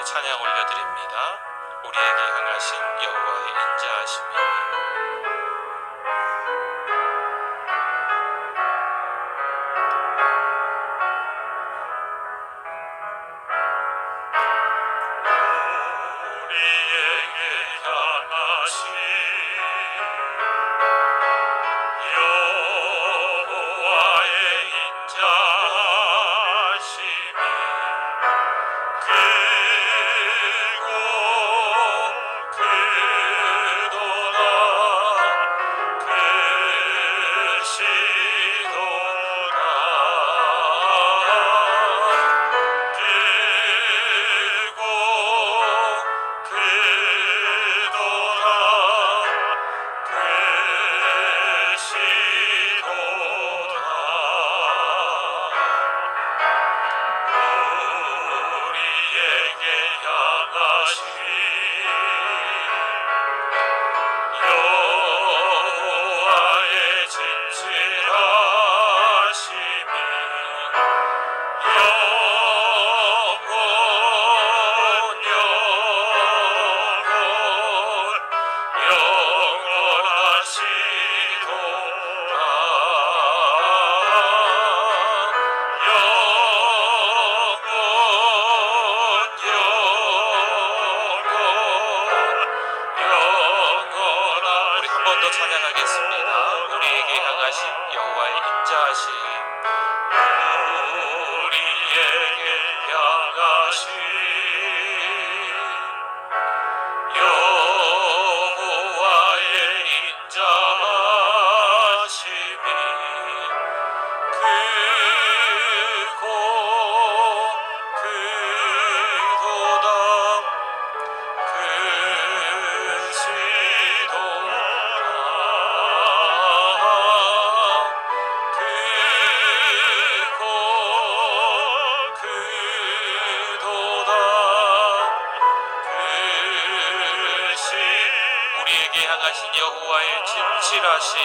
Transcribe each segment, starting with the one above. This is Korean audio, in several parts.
주께 찬양 올려드립니다. 우리에게 행하신 여호와의 인자하심이. 찬양하겠습니다. 우리에게 향하신 여호와의 인자하심. 우리에게 향하신 여호와의 인자하심이 크고 크도다. 우리에게 향하신 여호와의 진실하심.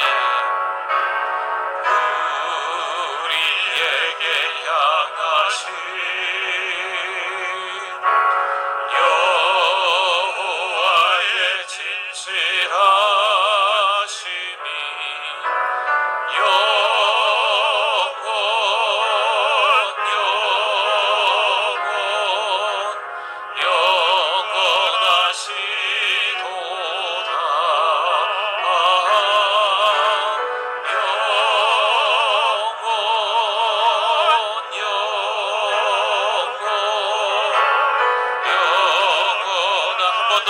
우리에게 향하신 여호와의 진실하심이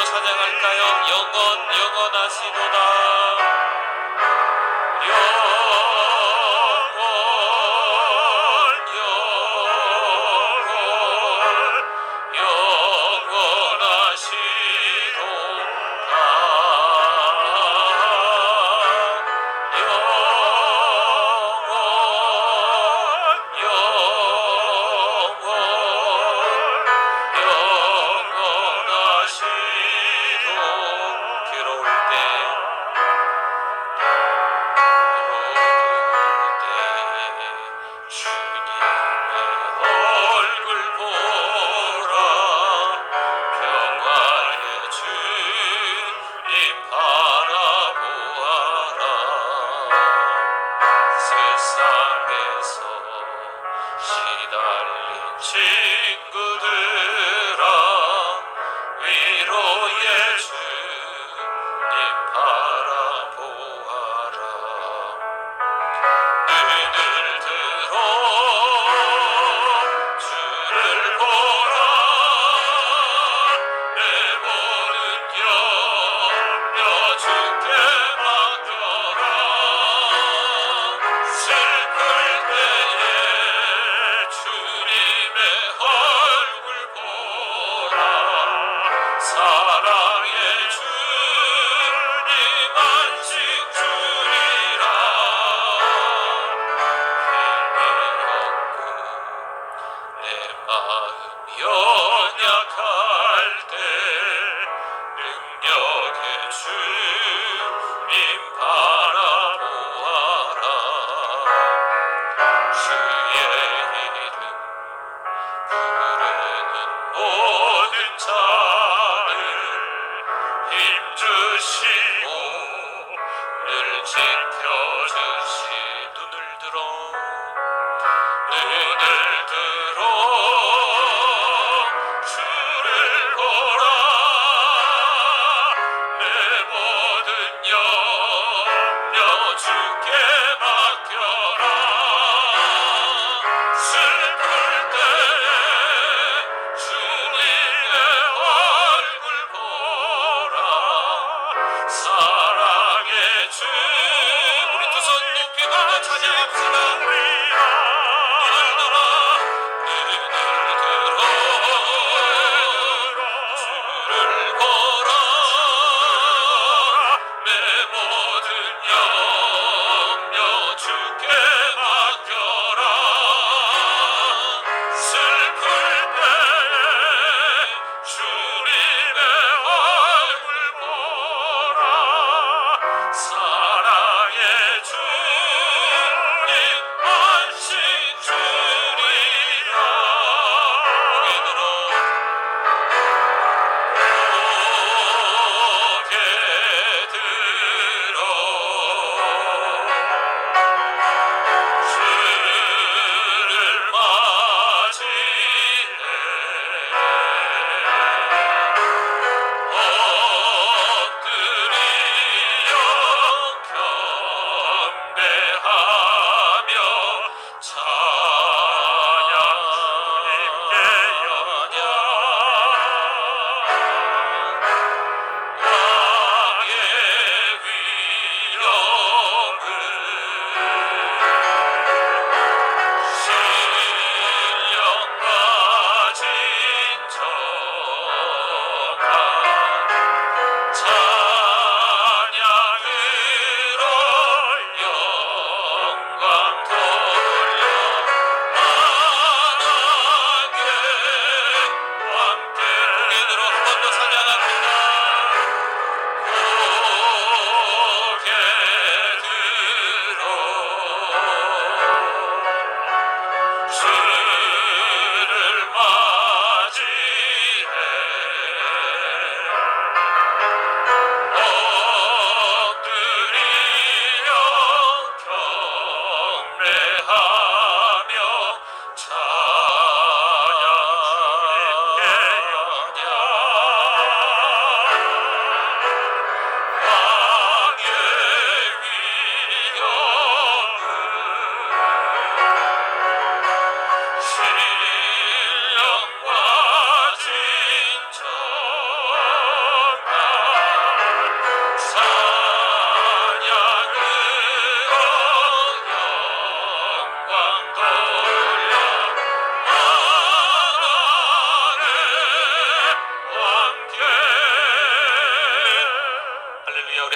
찬양할까요? 영원하시도다. 친구들아 위로의 주님 바라보아라. 눈을 들어 주를 보라. 내 몸은 염려 주께 맡겨라. 슬플 때에 주님의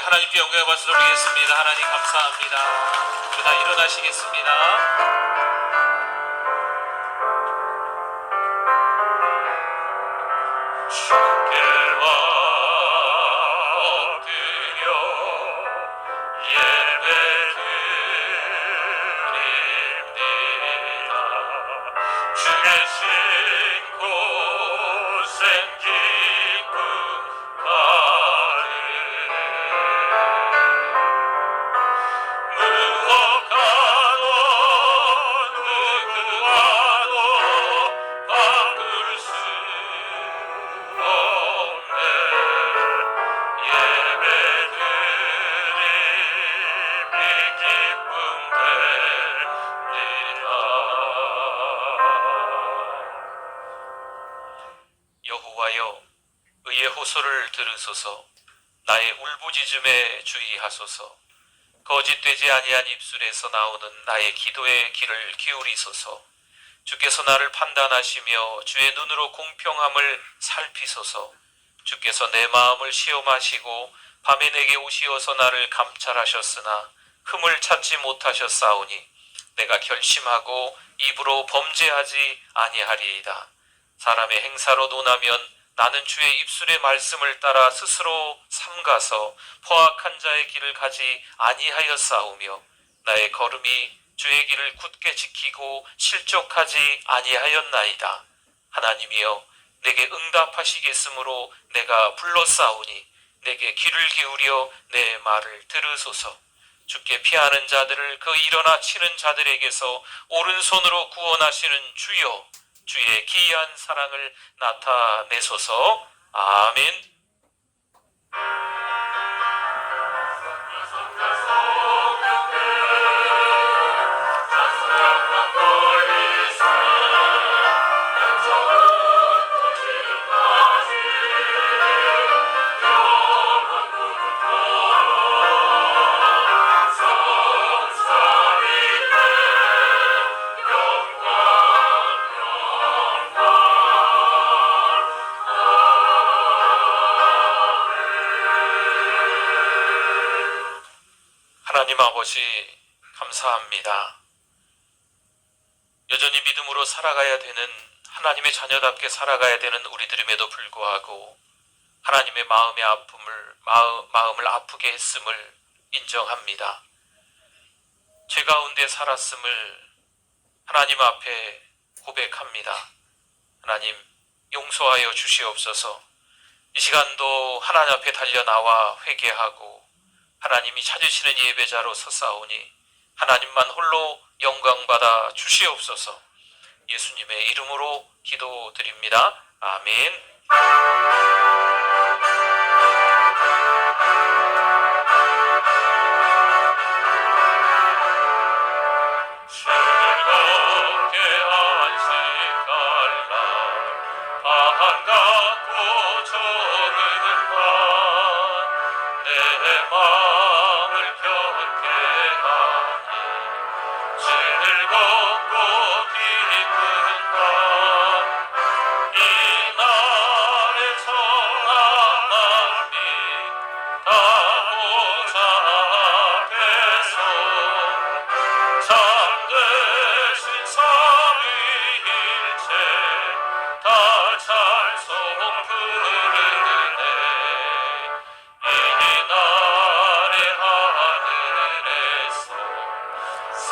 하나님께 영광의 박수 드리겠습니다. 하나님 감사합니다. 다 일어나시겠습니다. 주께와 엎드려 예배드립니다. 주의 신고 생기고 여호와여, 의의 호소를 들으소서. 나의 울부짖음에 주의하소서. 거짓되지 아니한 입술에서 나오는 나의 기도의 귀를 기울이소서. 주께서 나를 판단하시며 주의 눈으로 공평함을 살피소서. 주께서 내 마음을 시험하시고 밤에 내게 오시어서 나를 감찰하셨으나 흠을 찾지 못하셨사오니 내가 결심하고 입으로 범죄하지 아니하리이다. 사람의 행사로 논하면 나는 주의 입술의 말씀을 따라 스스로 삼가서 포악한 자의 길을 가지 아니하였사오며 나의 걸음이 주의 길을 굳게 지키고 실족하지 아니하였나이다. 하나님이여, 내게 응답하시겠으므로 내가 불렀사오니 내게 귀를 기울여 내 말을 들으소서. 주께 피하는 자들을 그 일어나 치는 자들에게서 오른손으로 구원하시는 주여, 주의 기이한 사랑을 나타내소서. 아멘. 성삼위 아버지 감사합니다. 여전히 믿음으로 살아가야 되는, 하나님의 자녀답게 살아가야 되는 우리들임에도 불구하고 하나님의 마음의 마음을 아프게 했음을 인정합니다. 죄 가운데 살았음을 하나님 앞에 고백합니다. 하나님 용서하여 주시옵소서. 이 시간도 하나님 앞에 달려나와 회개하고 하나님이 찾으시는 예배자로 서사오니 하나님만 홀로 영광받아 주시옵소서. 예수님의 이름으로 기도드립니다. 아멘. 즐겁게 안식할 날 반갑고 좋은 밤 내 마음을 편케 하니 즐겁고 기쁜 밤 이날의 성함이 다보좌 앞에서 참되신 삼위일체 다 찬송 부르네. 이날의 하늘에서 새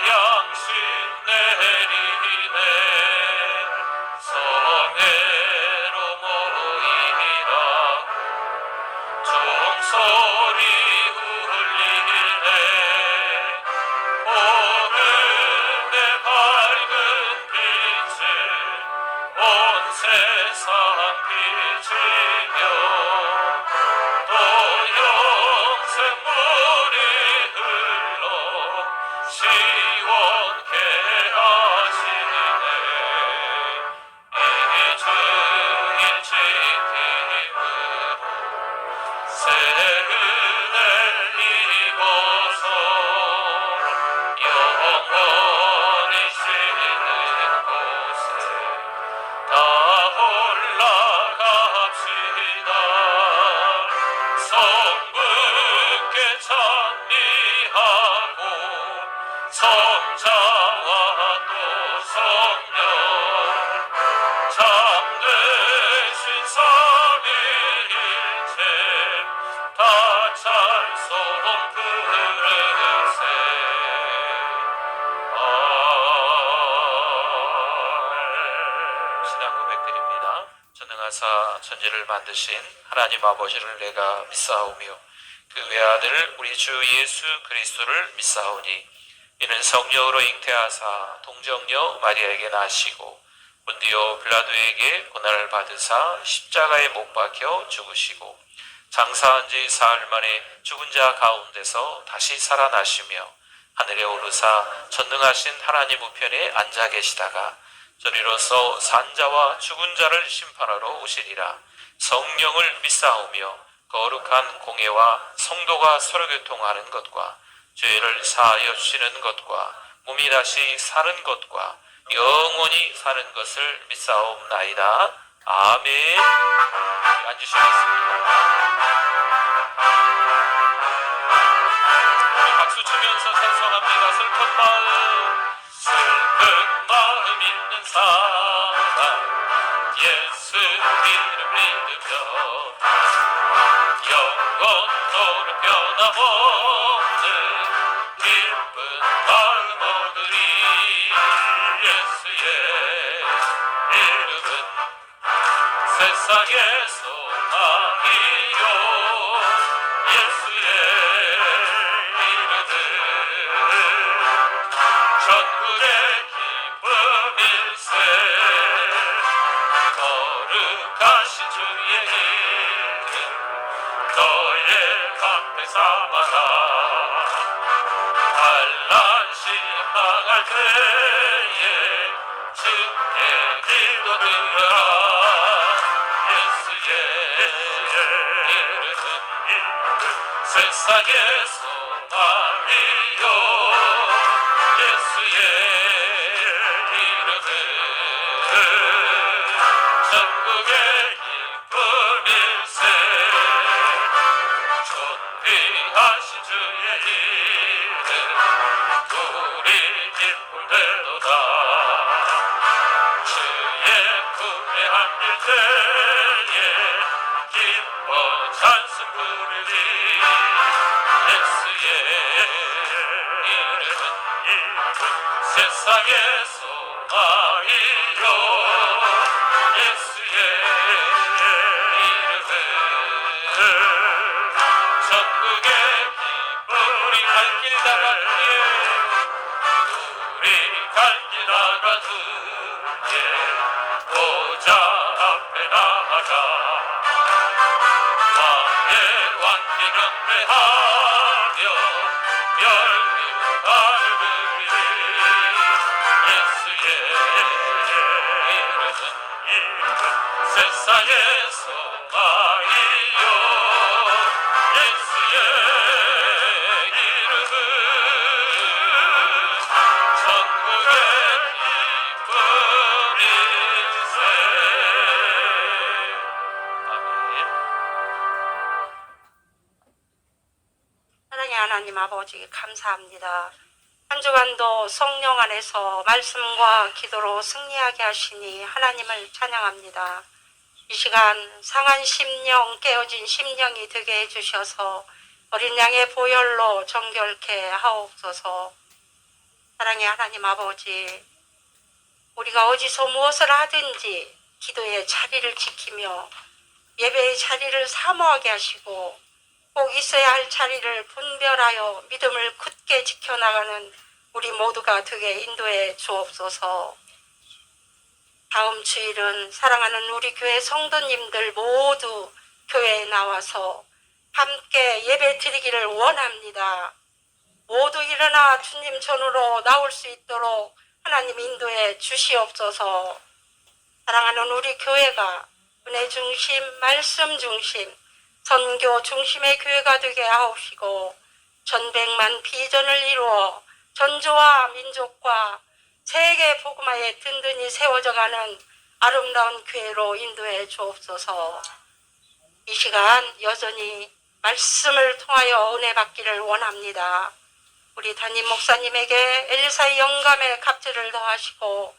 양식 내리네. 성회로 모이라 종소리 울리네. 오늘의 밝은 빛을 온 세상 비치며 또 영생 물이 흘러 시원케 하시네. 이 주일 지킴으로 새 은혜를 입어서 영원히 쉬는 곳에 다 올라갑시다. 성부께 찬미하고 성자와 또 성령 참되신 삼위일체 다 찬송 부르세. 신앙 고백드립니다. 전능하사 천지를 만드신 하나님 아버지를 내가 믿사오며 그 외아들 우리 주 예수 그리스도를 믿사오니 이는 성령으로 잉태하사 동정녀 마리아에게 나시고 본디오 빌라도에게 고난을 받으사 십자가에 못 박혀 죽으시고 장사한 지 사흘 만에 죽은 자 가운데서 다시 살아나시며 하늘에 오르사 전능하신 하나님 우편에 앉아 계시다가 저리로서 산자와 죽은 자를 심판하러 오시리라. 성령을 믿사오며 거룩한 공예와 성도가 서로 교통하는 것과 죄를 사하여 주시는 것과 몸이 다시 사는 것과 영원히 사는 것을 믿사옵나이다. 아멘. 앉으시겠습니다. 우리 박수 치면서 찬송합니다. 슬픈 마음 있는 사람 예수 이름 믿으며 영원토록 변함없는 기쁜 마음 얻으리. 예수의 이름은 세상의 소망이요. 예수의 이름은 천국의 기쁨일세. 거룩하신 주의 이름 너의 방패 삼아라. 환난 신망할 때에 주께 기도드려라. 예수의 이름은 세상의 소망이요. 예수의 이름은 천국의 기쁨일세. 존귀하신 주의 이름 때에 기뻐 찬송 부르리 예수의 이름은 세상의 소망이요 예수의 이름은 천국의 기쁨 우리 갈 길 나가주에 우리 갈 길 나가주에 보좌 앞에 나아가 왕의 왕께 경배하며 열리고 밟으리 예수의 이름은 세상의 소망이요 예수의 이름은 천국의 기쁨이세 아멘. 사랑의 하나님 아버지 감사합니다. 한 주간도 성령 안에서 말씀과 기도로 승리하게 하시니 하나님을 찬양합니다. 이 시간 상한 심령 깨어진 심령이 되게 해주셔서 어린 양의 보혈로 정결케 하옵소서. 사랑의 하나님 아버지, 우리가 어디서 무엇을 하든지 기도의 자리를 지키며 예배의 자리를 사모하게 하시고 꼭 있어야 할 자리를 분별하여 믿음을 굳게 지켜나가는 우리 모두가 되게 인도해 주옵소서. 다음 주일은 사랑하는 우리 교회 성도님들 모두 교회에 나와서 함께 예배 드리기를 원합니다. 모두 일어나 주님 전으로 나올 수 있도록 하나님 인도해 주시옵소서. 사랑하는 우리 교회가 은혜 중심, 말씀 중심, 선교 중심의 교회가 되게 하옵시고 전백만 비전을 이루어 전주와 민족과 세계 복음화에 든든히 세워져가는 아름다운 교회로 인도해 주옵소서. 이 시간 여전히 말씀을 통하여 은혜 받기를 원합니다. 우리 담임 목사님에게 엘리사의 영감의 갑절을 더하시고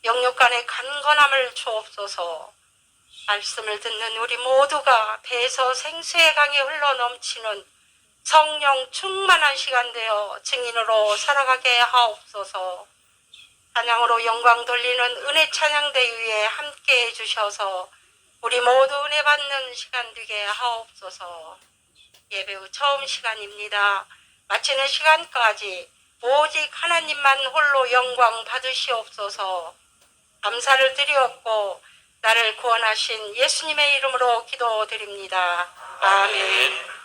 영육간의 간건함을 주옵소서. 말씀을 듣는 우리 모두가 배에서 생수의 강이 흘러 넘치는 성령 충만한 시간 되어 증인으로 살아가게 하옵소서. 찬양으로 영광 돌리는 은혜 찬양대 위에 함께 해주셔서 우리 모두 은혜 받는 시간 되게 하옵소서. 예배 후 처음 시간입니다. 마치는 시간까지 오직 하나님만 홀로 영광 받으시옵소서. 감사를 드리옵고 나를 구원하신 예수님의 이름으로 기도드립니다. 아멘.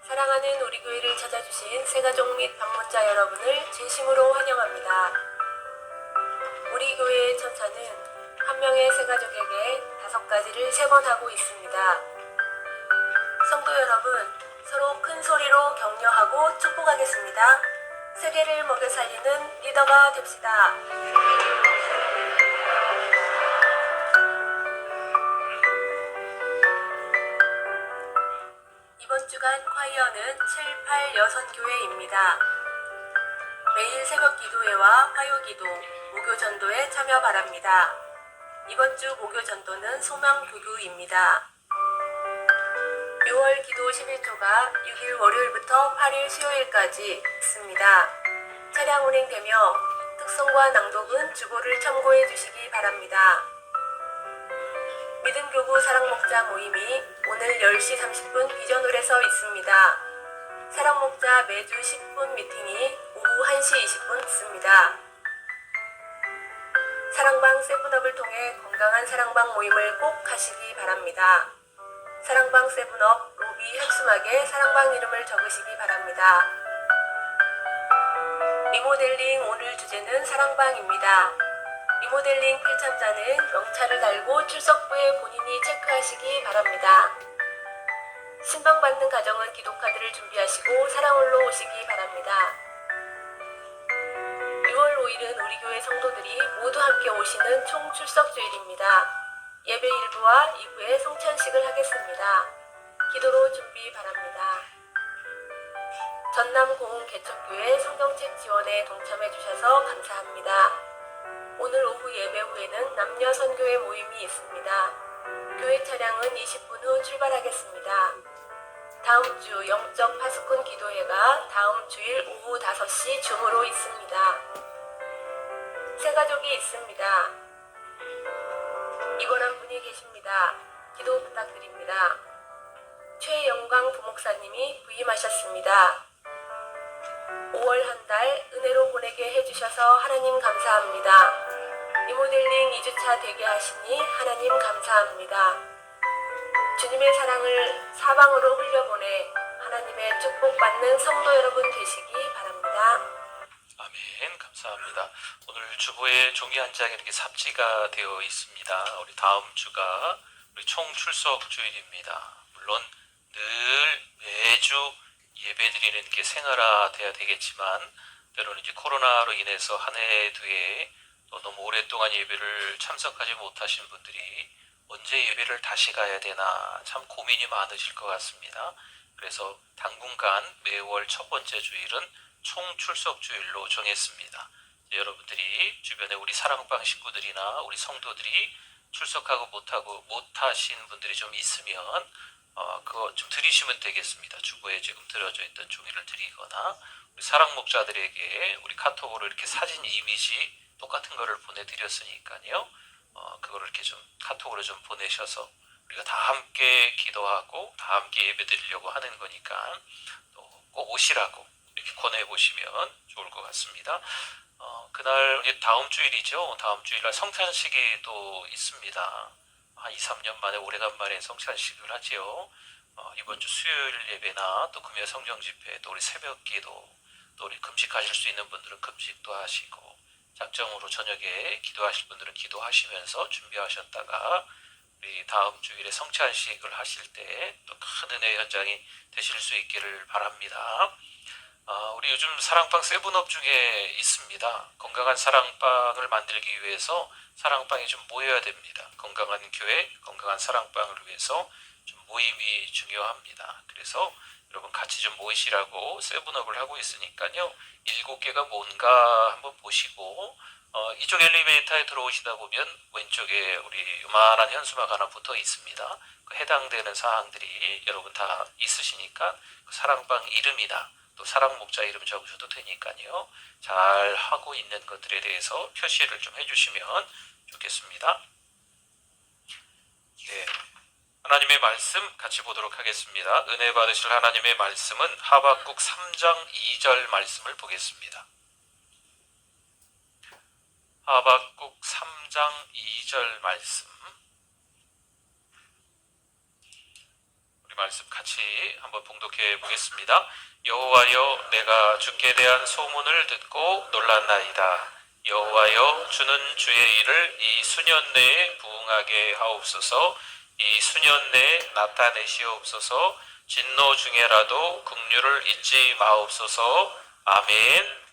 사랑하는 우리 교회를 찾아주신 새가족 및 방문자 여러분을 진심으로 환영합니다. 우리 교회의 천사는 한 명의 새가족에게 5가지를 3번 하고 있습니다. 성도 여러분, 서로 큰 소리로 격려하고 축복하겠습니다. 세계를 먹여 살리는 리더가 됩시다. 이번 주간 콰이어는 7, 8 여선교회입니다. 매일 새벽 기도회와 화요 기도, 목요 전도에 참여 바랍니다. 이번 주 목요 전도는 소망교구입니다. 6월 기도 11조가 6일 월요일부터 8일 수요일까지 있습니다. 차량 운행되며 특성과 낭독은 주보를 참고해 주시기 바랍니다. 믿음교구 사랑목자 모임이 오늘 10시 30분 비전홀에서 있습니다. 사랑목자 매주 10분 미팅이 오후 1시 20분 있습니다. 사랑방 세븐업을 통해 건강한 사랑방 모임을 꼭 하시기 바랍니다. 사랑방 세븐업 로비 현수막에 사랑방 이름을 적으시기 바랍니다. 리모델링 오늘 주제는 사랑방입니다. 리모델링 필참자는 명찰을 달고 출석부에 본인이 체크하시기 바랍니다. 신방받는 가정은 기도카드를 준비하시고 사랑홀로 오시기 바랍니다. 6월 5일은 우리 교회 성도들이 모두 함께 오시는 총출석 주일입니다. 예배 1부와 2부에 성찬식을 하겠습니다. 기도로 준비 바랍니다. 전남 고흥 개척교회 성경책 지원에 동참해 주셔서 감사합니다. 오늘 오후 예배 후에는 남녀 선교회 모임이 있습니다. 교회 차량은 20분 후 출발하겠습니다. 다음 주 영적 파수꾼 기도회가 다음 주일 오후 5시 줌으로 있습니다. 새 가족이 있습니다. 입원한 분이 계십니다. 기도 부탁드립니다. 최영광 부목사님이 부임하셨습니다. 5월 한 달 은혜로 보내게 해주셔서 하나님 감사합니다. 리모델링 2주차 되게 하시니 하나님 감사합니다. 주님의 사랑을 사방으로 흘려보내 하나님의 축복받는 성도 여러분 되시기 바랍니다. 아멘. 감사합니다. 오늘 주보에 종이 한 장에 이렇게 삽지가 되어 있습니다. 우리 다음 주가 우리 총출석 주일입니다. 물론 늘 매주 예배드리는 게 생활화돼야 되겠지만 때로는 이제 코로나로 인해서 한 해 두 해 또 너무 오랫동안 예배를 참석하지 못하신 분들이 언제 예배를 다시 가야 되나 참 고민이 많으실 것 같습니다. 그래서 당분간 매월 첫 번째 주일은 총출석 주일로 정했습니다. 여러분들이 주변에 우리 사랑방 식구들이나 우리 성도들이 출석하고 못하신 분들이 좀 있으면 그거 좀 드리시면 되겠습니다. 주보에 지금 들어져 있던 종이를 드리거나 우리 사랑 목자들에게 우리 카톡으로 이렇게 사진 이미지 똑같은 거를 보내드렸으니까요. 그거를 이렇게 좀 카톡으로 좀 보내셔서 우리가 다 함께 기도하고 다 함께 예배 드리려고 하는 거니까 또 꼭 오시라고 이렇게 권해보시면 좋을 것 같습니다. 그날 다음 주일이죠. 다음 주일날 성찬식이 또 있습니다. 한 2, 3년 만에 오래간만에 성찬식을 하지요. 이번 주 수요일 예배나 또 금요 성령 집회 또 우리 새벽 기도 또 우리 금식하실 수 있는 분들은 금식도 하시고 작정으로 저녁에 기도하실 분들은 기도하시면서 준비하셨다가 우리 다음 주일에 성찬식을 하실 때 또 큰 은혜의 현장이 되실 수 있기를 바랍니다. 우리 요즘 사랑방 세븐업 중에 있습니다. 건강한 사랑방을 만들기 위해서 사랑방이 좀 모여야 됩니다. 건강한 교회, 건강한 사랑방을 위해서 좀 모임이 중요합니다. 그래서 여러분 같이 좀 모이시라고 세븐업을 하고 있으니까요. 7개가 뭔가 한번 보시고 이쪽 엘리베이터에 들어오시다 보면 왼쪽에 우리 요만한 현수막 하나 붙어 있습니다. 그 해당되는 사항들이 여러분 다 있으시니까 그 사랑방 이름이나 또 사랑 목자 이름 적으셔도 되니까요. 잘 하고 있는 것들에 대해서 표시를 좀 해주시면 좋겠습니다. 네, 하나님의 말씀 같이 보도록 하겠습니다. 은혜 받으실 하나님의 말씀은 하박국 3장 2절 말씀을 보겠습니다. 하박국 3장 2절 말씀, 우리 말씀 같이 한번 봉독해 보겠습니다. 여호와여, 내가 주께 대한 소문을 듣고 놀랐나이다. 여호와여, 주는 주의 일을 이 수년 내에 부응하게 하옵소서. 이 수년 내에 나타내시옵소서. 진노 중에라도 긍휼을 잊지 마옵소서. 아멘.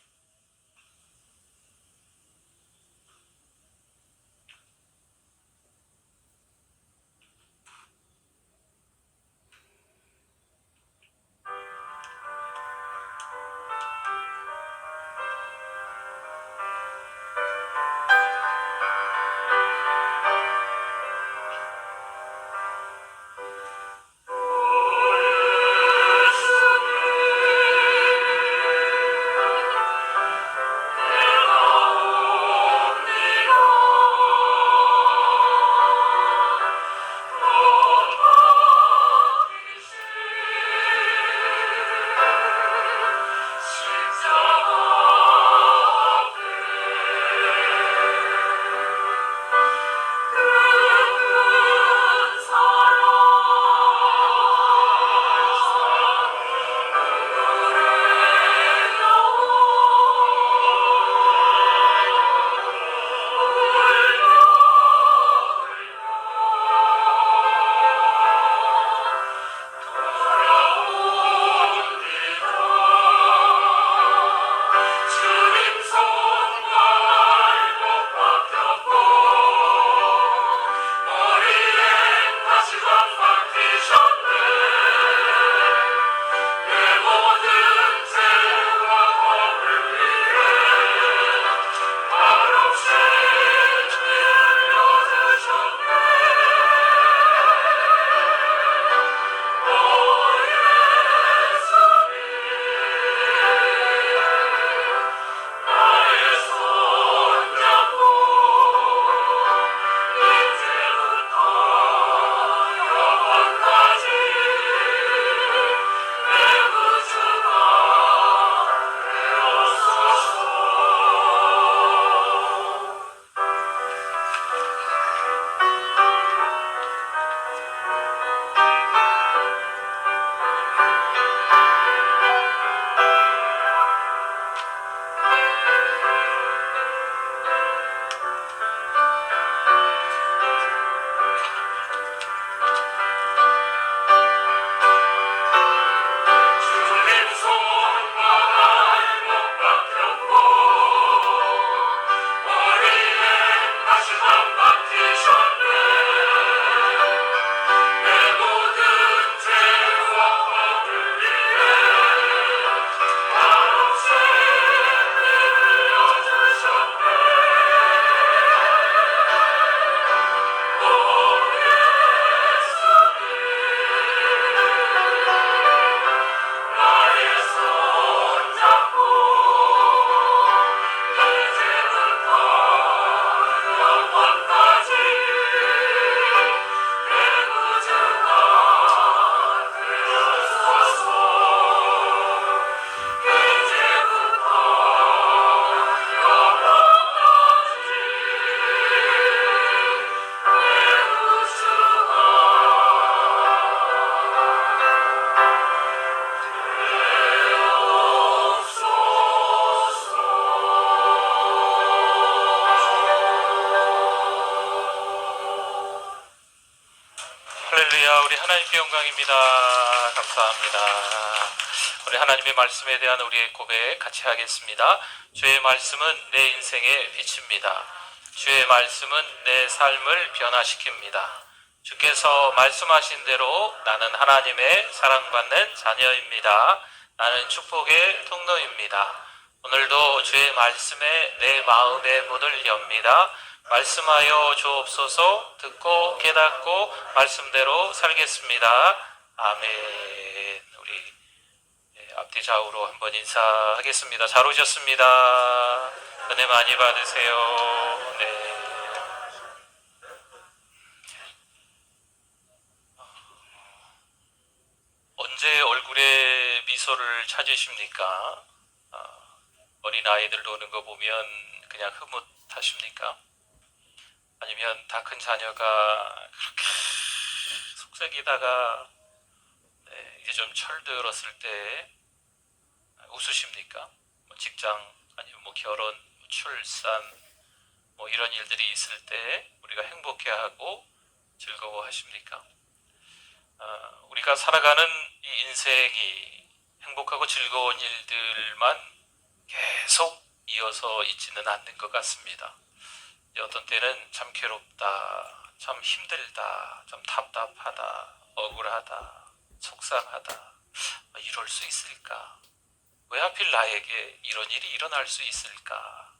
하나님께 영광입니다. 감사합니다. 우리 하나님의 말씀에 대한 우리의 고백 같이 하겠습니다. 주의 말씀은 내 인생의 빛입니다. 주의 말씀은 내 삶을 변화시킵니다. 주께서 말씀하신 대로 나는 하나님의 사랑받는 자녀입니다. 나는 축복의 통로입니다. 오늘도 주의 말씀에 내 마음의 문을 엽니다. 말씀하여 주옵소서. 듣고 깨닫고 말씀대로 살겠습니다. 아멘. 우리 앞뒤 좌우로 한번 인사하겠습니다. 잘 오셨습니다. 은혜 많이 받으세요. 네. 언제 얼굴에 미소를 찾으십니까? 어린아이들 노는 거 보면 그냥 흐뭇하십니까? 아니면 다 큰 자녀가 그렇게 속삭이다가 이제 좀 철들었을 때 웃으십니까? 뭐 직장 아니면 뭐 결혼, 출산 뭐 이런 일들이 있을 때 우리가 행복해하고 즐거워하십니까? 우리가 살아가는 이 인생이 행복하고 즐거운 일들만 계속 이어서 있지는 않는 것 같습니다. 어떤 때는 참 괴롭다, 참 힘들다, 좀 답답하다, 억울하다, 속상하다, 이럴 수 있을까? 왜 하필 나에게 이런 일이 일어날 수 있을까?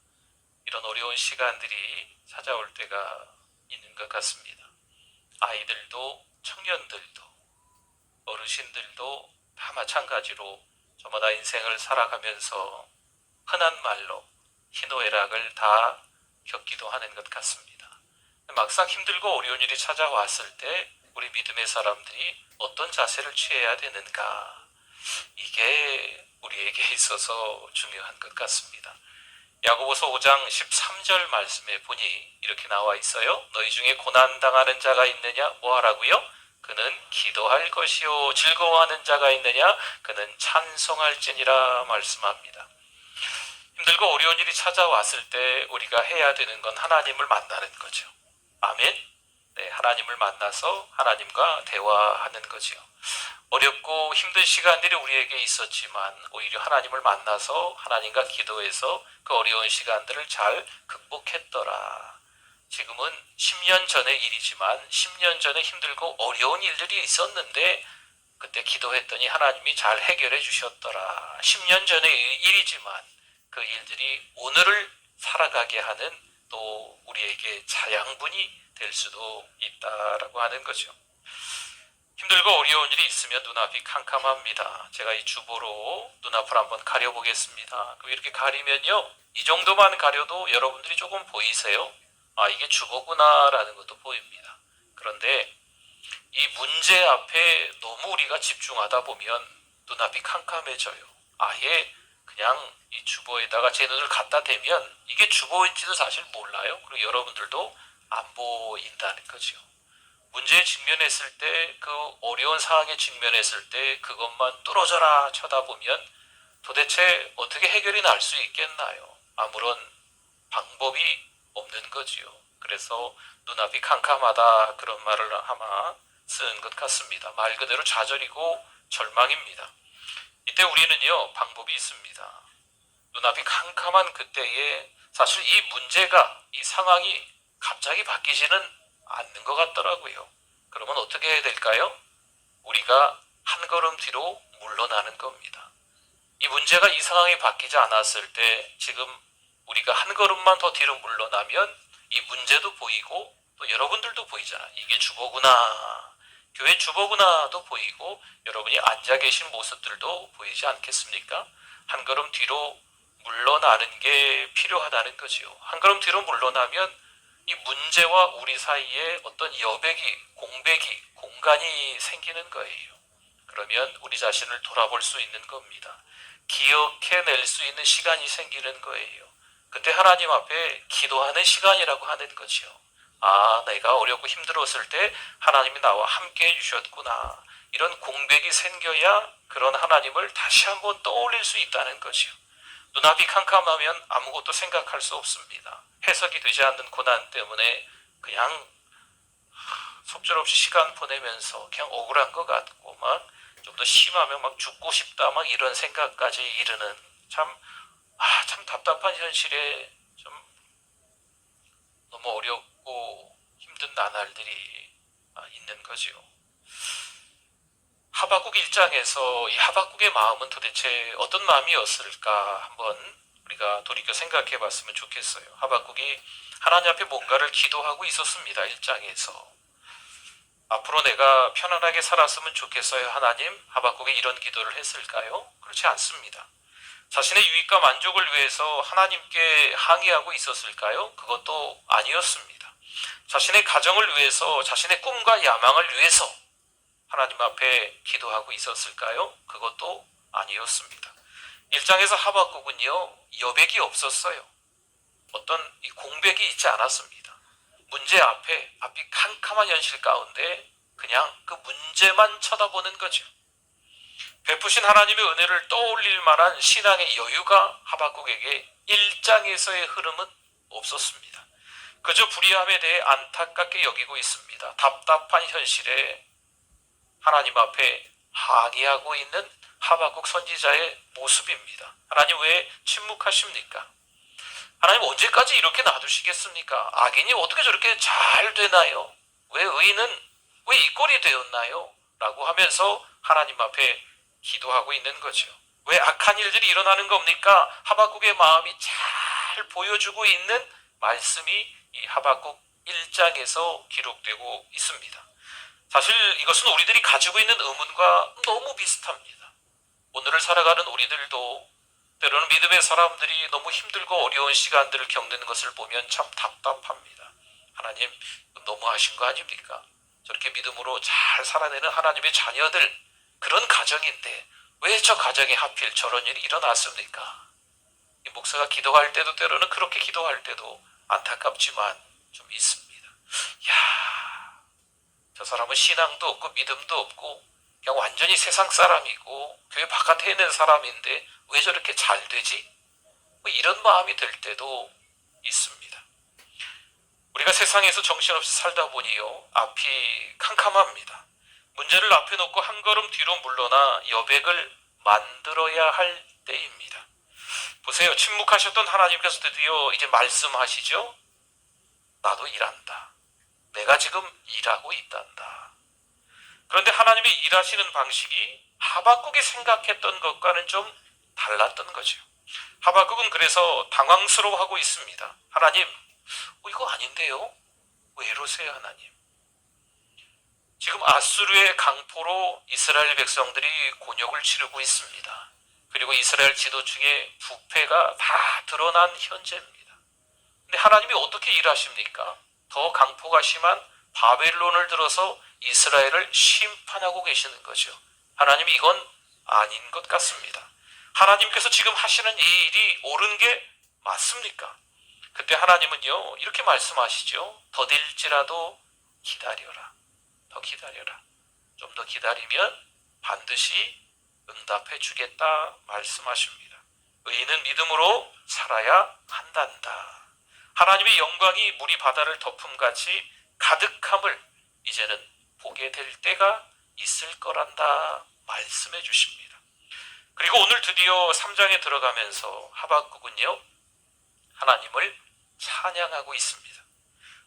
이런 어려운 시간들이 찾아올 때가 있는 것 같습니다. 아이들도 청년들도 어르신들도 다 마찬가지로 저마다 인생을 살아가면서 흔한 말로 희노애락을 다 겪기도 하는 것 같습니다. 막상 힘들고 어려운 일이 찾아왔을 때 우리 믿음의 사람들이 어떤 자세를 취해야 되는가, 이게 우리에게 있어서 중요한 것 같습니다. 야고보서 5장 13절 말씀에 보니 이렇게 나와 있어요. 너희 중에 고난당하는 자가 있느냐? 뭐 하라고요? 그는 기도할 것이요. 즐거워하는 자가 있느냐? 그는 찬송할지니라 말씀합니다. 힘들고 어려운 일이 찾아왔을 때 우리가 해야 되는 건 하나님을 만나는 거죠. 아멘. 네, 하나님을 만나서 하나님과 대화하는 거죠. 어렵고 힘든 시간들이 우리에게 있었지만 오히려 하나님을 만나서 하나님과 기도해서 그 어려운 시간들을 잘 극복했더라. 지금은 10년 전의 일이지만 10년 전에 힘들고 어려운 일들이 있었는데 그때 기도했더니 하나님이 잘 해결해 주셨더라. 10년 전의 일이지만 그 일들이 오늘을 살아가게 하는 또 우리에게 자양분이 될 수도 있다라고 하는 거죠. 힘들고 어려운 일이 있으면 눈앞이 캄캄합니다. 제가 이 주보로 눈앞을 한번 가려보겠습니다. 이렇게 가리면요, 이 정도만 가려도 여러분들이 조금 보이세요? 아, 이게 주보구나 라는 것도 보입니다. 그런데 이 문제 앞에 너무 우리가 집중하다 보면 눈앞이 캄캄해져요. 아예 그냥 이 주보에다가 제 눈을 갖다 대면 이게 주보인지도 사실 몰라요. 그리고 여러분들도 안 보인다는 거죠. 문제에 직면했을 때, 그 어려운 상황에 직면했을 때 그것만 뚫어져라 쳐다보면 도대체 어떻게 해결이 날 수 있겠나요? 아무런 방법이 없는 거지요. 그래서 눈앞이 캄캄하다, 그런 말을 아마 쓴 것 같습니다. 말 그대로 좌절이고 절망입니다. 이때 우리는요, 방법이 있습니다. 눈앞이 캄캄한 그때에 사실 이 문제가, 이 상황이 갑자기 바뀌지는 않는 것 같더라고요. 그러면 어떻게 해야 될까요? 우리가 한 걸음 뒤로 물러나는 겁니다. 이 문제가 이 상황이 바뀌지 않았을 때 지금 우리가 한 걸음만 더 뒤로 물러나면 이 문제도 보이고 또 여러분들도 보이잖아. 이게 주보구나, 교회 주보구나도 보이고 여러분이 앉아 계신 모습들도 보이지 않겠습니까? 한 걸음 뒤로 물러나는 게 필요하다는 거지요. 한 걸음 뒤로 물러나면 이 문제와 우리 사이에 어떤 여백이, 공백이, 공간이 생기는 거예요. 그러면 우리 자신을 돌아볼 수 있는 겁니다. 기억해낼 수 있는 시간이 생기는 거예요. 그때 하나님 앞에 기도하는 시간이라고 하는 거죠. 아, 내가 어렵고 힘들었을 때 하나님이 나와 함께 해주셨구나. 이런 공백이 생겨야 그런 하나님을 다시 한번 떠올릴 수 있다는 거죠. 눈앞이 캄캄하면 아무것도 생각할 수 없습니다. 해석이 되지 않는 고난 때문에 그냥 속절없이 시간 보내면서 그냥 억울한 것 같고 막 좀 더 심하면 막 죽고 싶다 막 이런 생각까지 이르는 참 답답한 현실에 좀 너무 어렵고 힘든 나날들이 있는 거지요. 하박국 1장에서 이 하박국의 마음은 도대체 어떤 마음이었을까 한번 우리가 돌이켜 생각해 봤으면 좋겠어요. 하박국이 하나님 앞에 뭔가를 기도하고 있었습니다. 1장에서. 앞으로 내가 편안하게 살았으면 좋겠어요. 하나님, 하박국이 이런 기도를 했을까요? 그렇지 않습니다. 자신의 유익과 만족을 위해서 하나님께 항의하고 있었을까요? 그것도 아니었습니다. 자신의 가정을 위해서, 자신의 꿈과 야망을 위해서 하나님 앞에 기도하고 있었을까요? 그것도 아니었습니다. 1장에서 하박국은요, 여백이 없었어요. 어떤 공백이 있지 않았습니다. 문제 앞이 캄캄한 현실 가운데 그냥 그 문제만 쳐다보는 거죠. 베푸신 하나님의 은혜를 떠올릴 만한 신앙의 여유가 하박국에게 1장에서의 흐름은 없었습니다. 그저 불의함에 대해 안타깝게 여기고 있습니다. 답답한 현실에 하나님 앞에 항의하고 있는 하박국 선지자의 모습입니다. 하나님 왜 침묵하십니까? 하나님 언제까지 이렇게 놔두시겠습니까? 악인이 어떻게 저렇게 잘 되나요? 왜 의인은 왜 이 꼴이 되었나요? 라고 하면서 하나님 앞에 기도하고 있는 거죠. 왜 악한 일들이 일어나는 겁니까? 하박국의 마음이 잘 보여주고 있는 말씀이 이 하박국 1장에서 기록되고 있습니다. 사실 이것은 우리들이 가지고 있는 의문과 너무 비슷합니다. 오늘을 살아가는 우리들도 때로는 믿음의 사람들이 너무 힘들고 어려운 시간들을 겪는 것을 보면 참 답답합니다. 하나님, 너무하신 거 아닙니까? 저렇게 믿음으로 잘 살아내는 하나님의 자녀들, 그런 가정인데 왜 저 가정에 하필 저런 일이 일어났습니까? 이 목사가 기도할 때도 때로는 그렇게 기도할 때도 안타깝지만 좀 있습니다. 저 사람은 신앙도 없고 믿음도 없고 그냥 완전히 세상 사람이고 교회 바깥에 있는 사람인데 왜 저렇게 잘 되지? 이런 마음이 들 때도 있습니다. 우리가 세상에서 정신없이 살다 보니요, 앞이 캄캄합니다. 문제를 앞에 놓고 한 걸음 뒤로 물러나 여백을 만들어야 할 때입니다. 보세요. 침묵하셨던 하나님께서 드디어 이제 말씀하시죠. 나도 일한다. 내가 지금 일하고 있단다. 그런데 하나님이 일하시는 방식이 하박국이 생각했던 것과는 좀 달랐던 거죠. 하박국은 그래서 당황스러워하고 있습니다. 하나님, 이거 아닌데요? 왜 이러세요, 하나님? 지금 아수르의 강포로 이스라엘 백성들이 곤욕을 치르고 있습니다. 그리고 이스라엘 지도 중에 부패가 다 드러난 현재입니다. 근데 하나님이 어떻게 일하십니까? 더 강포가 심한 바벨론을 들어서 이스라엘을 심판하고 계시는 거죠. 하나님이 이건 아닌 것 같습니다. 하나님께서 지금 하시는 이 일이 옳은 게 맞습니까? 그때 하나님은요, 이렇게 말씀하시죠. 더딜지라도 기다려라. 더 기다려라. 좀 더 기다리면 반드시 응답해 주겠다 말씀하십니다. 의인은 믿음으로 살아야 한단다. 하나님의 영광이 물이 바다를 덮음같이 가득함을 이제는 보게 될 때가 있을 거란다 말씀해 주십니다. 그리고 오늘 드디어 3장에 들어가면서 하박국은요, 하나님을 찬양하고 있습니다.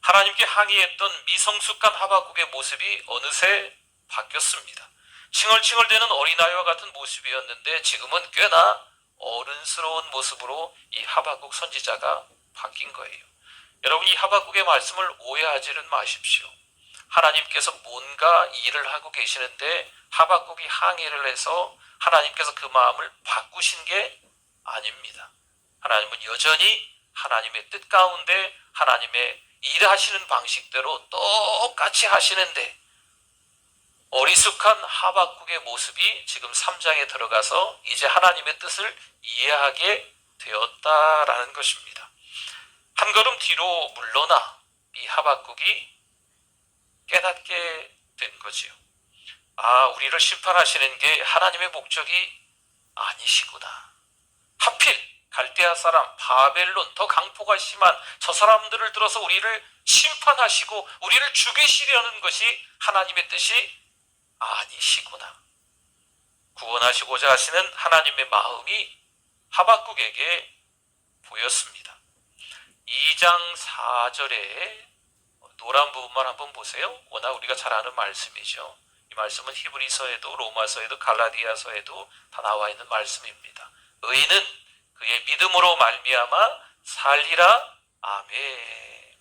하나님께 항의했던 미성숙한 하박국의 모습이 어느새 바뀌었습니다. 칭얼칭얼대는 어린아이와 같은 모습이었는데 지금은 꽤나 어른스러운 모습으로 이 하박국 선지자가 바뀐 거예요. 여러분, 이 하박국의 말씀을 오해하지는 마십시오. 하나님께서 뭔가 일을 하고 계시는데 하박국이 항의를 해서 하나님께서 그 마음을 바꾸신 게 아닙니다. 하나님은 여전히 하나님의 뜻 가운데 하나님의 일하시는 방식대로 똑같이 하시는데 어리숙한 하박국의 모습이 지금 3장에 들어가서 이제 하나님의 뜻을 이해하게 되었다라는 것입니다. 한 걸음 뒤로 물러나 이 하박국이 깨닫게 된 거지요. 우리를 심판하시는 게 하나님의 목적이 아니시구나. 하필 갈 때 갈대아 사람 바벨론, 더 강포가 심한 저 사람들을 들어서 우리를 심판하시고 우리를 죽이시려는 것이 하나님의 뜻이 아니시구나. 구원하시고자 하시는 하나님의 마음이 하박국에게 보였습니다. 2장 4절에 노란 부분만 한번 보세요. 워낙 우리가 잘 아는 말씀이죠. 이 말씀은 히브리서에도 로마서에도 갈라디아서에도 다 나와 있는 말씀입니다. 의인은 그의 믿음으로 말미암아 살리라. 아멘.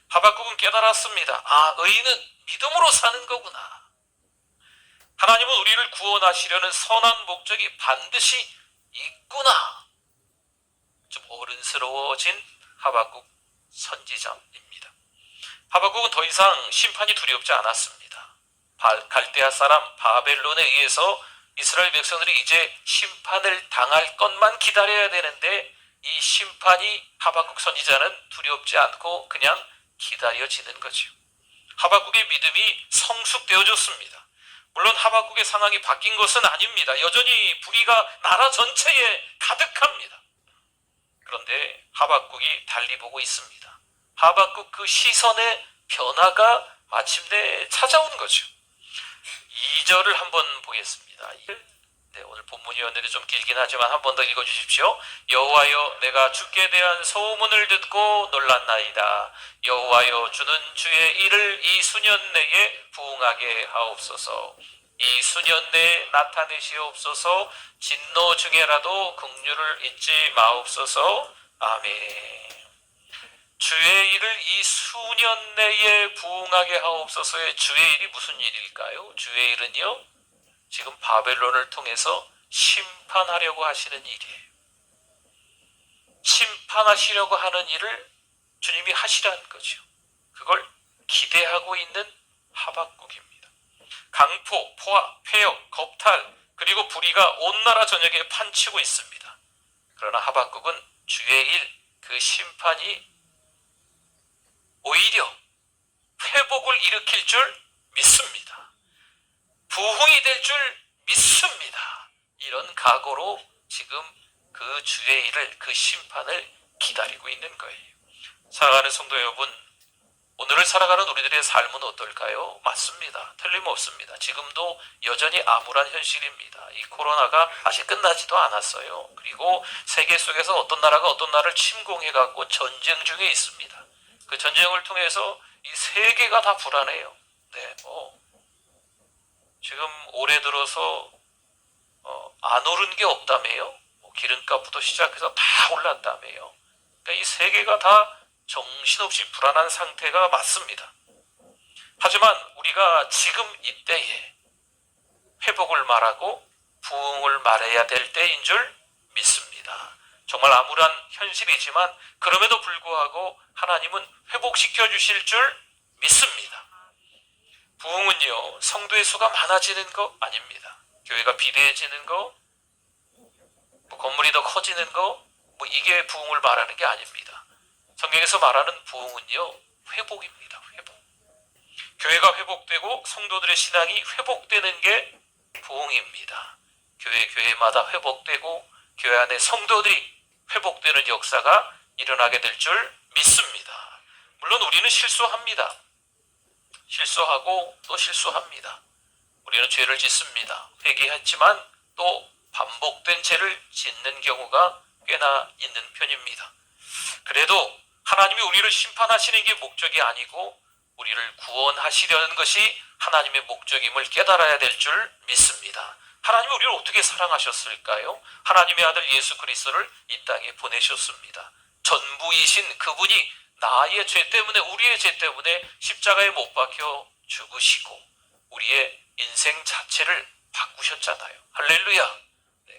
하박국은 깨달았습니다. 의인은 믿음으로 사는 거구나. 하나님은 우리를 구원하시려는 선한 목적이 반드시 있구나. 좀 어른스러워진 하박국 선지자입니다. 하박국은 더 이상 심판이 두렵지 않았습니다. 갈대아 사람 바벨론에 의해서 이스라엘 백성들이 이제 심판을 당할 것만 기다려야 되는데 이 심판이 하박국 선지자는 두렵지 않고 그냥 기다려지는 거죠. 하박국의 믿음이 성숙되어졌습니다. 물론 하박국의 상황이 바뀐 것은 아닙니다. 여전히 불의가 나라 전체에 가득합니다. 그런데 하박국이 달리 보고 있습니다. 하박국 그 시선의 변화가 마침내 찾아온 거죠. 2절을 한번 보겠습니다. 오늘 본문이었는데 좀 길긴 하지만 한 번 더 읽어주십시오. 여호와여, 내가 주께 대한 소문을 듣고 놀랐나이다. 여호와여, 주는 주의 일을 이 수년 내에 부응하게 하옵소서. 이 수년 내에 나타내시옵소서. 진노 중에라도 긍휼을 잊지 마옵소서. 아멘. 주의 일을 이 수년 내에 부응하게 하옵소서의 주의 일이 무슨 일일까요? 주의 일은요, 지금 바벨론을 통해서 심판하려고 하시는 일이에요. 심판하시려고 하는 일을 주님이 하시라는 거죠. 그걸 기대하고 있는 하박국입니다. 강포, 포화, 폐역, 겁탈, 그리고 불의가 온 나라 전역에 판치고 있습니다. 그러나 하박국은 주의 일, 그 심판이 오히려 회복을 일으킬 줄 믿습니다. 부흥이 될 줄 믿습니다. 이런 각오로 지금 그 주의 일을, 그 심판을 기다리고 있는 거예요. 사랑하는 성도 여러분, 오늘을 살아가는 우리들의 삶은 어떨까요? 맞습니다. 틀림없습니다. 지금도 여전히 암울한 현실입니다. 이 코로나가 아직 끝나지도 않았어요. 그리고 세계 속에서 어떤 나라가 어떤 나라를 침공해갖고 전쟁 중에 있습니다. 그 전쟁을 통해서 이 세계가 다 불안해요. 지금 올해 들어서 안 오른 게 없다며요. 기름값부터 시작해서 다 올랐다며요. 그러니까 이 세계가 다 정신없이 불안한 상태가 맞습니다. 하지만 우리가 지금 이때에 회복을 말하고 부흥을 말해야 될 때인 줄 믿습니다. 정말 암울한 현실이지만 그럼에도 불구하고 하나님은 회복시켜 주실 줄 믿습니다. 부흥은요, 성도의 수가 많아지는 거 아닙니다. 교회가 비대해지는 거, 건물이 더 커지는 거, 이게 부흥을 말하는 게 아닙니다. 성경에서 말하는 부흥은요, 회복입니다. 회복. 교회가 회복되고 성도들의 신앙이 회복되는 게 부흥입니다. 교회마다 회복되고 교회 안에 성도들이 회복되는 역사가 일어나게 될 줄 믿습니다. 물론 우리는 실수합니다. 실수하고 또 실수합니다. 우리는 죄를 짓습니다. 회개했지만 또 반복된 죄를 짓는 경우가 꽤나 있는 편입니다. 그래도 하나님이 우리를 심판하시는 게 목적이 아니고 우리를 구원하시려는 것이 하나님의 목적임을 깨달아야 될 줄 믿습니다. 하나님이 우리를 어떻게 사랑하셨을까요? 하나님의 아들 예수 그리스도를 이 땅에 보내셨습니다. 전부이신 그분이 나의 죄 때문에, 우리의 죄 때문에 십자가에 못 박혀 죽으시고 우리의 인생 자체를 바꾸셨잖아요. 할렐루야.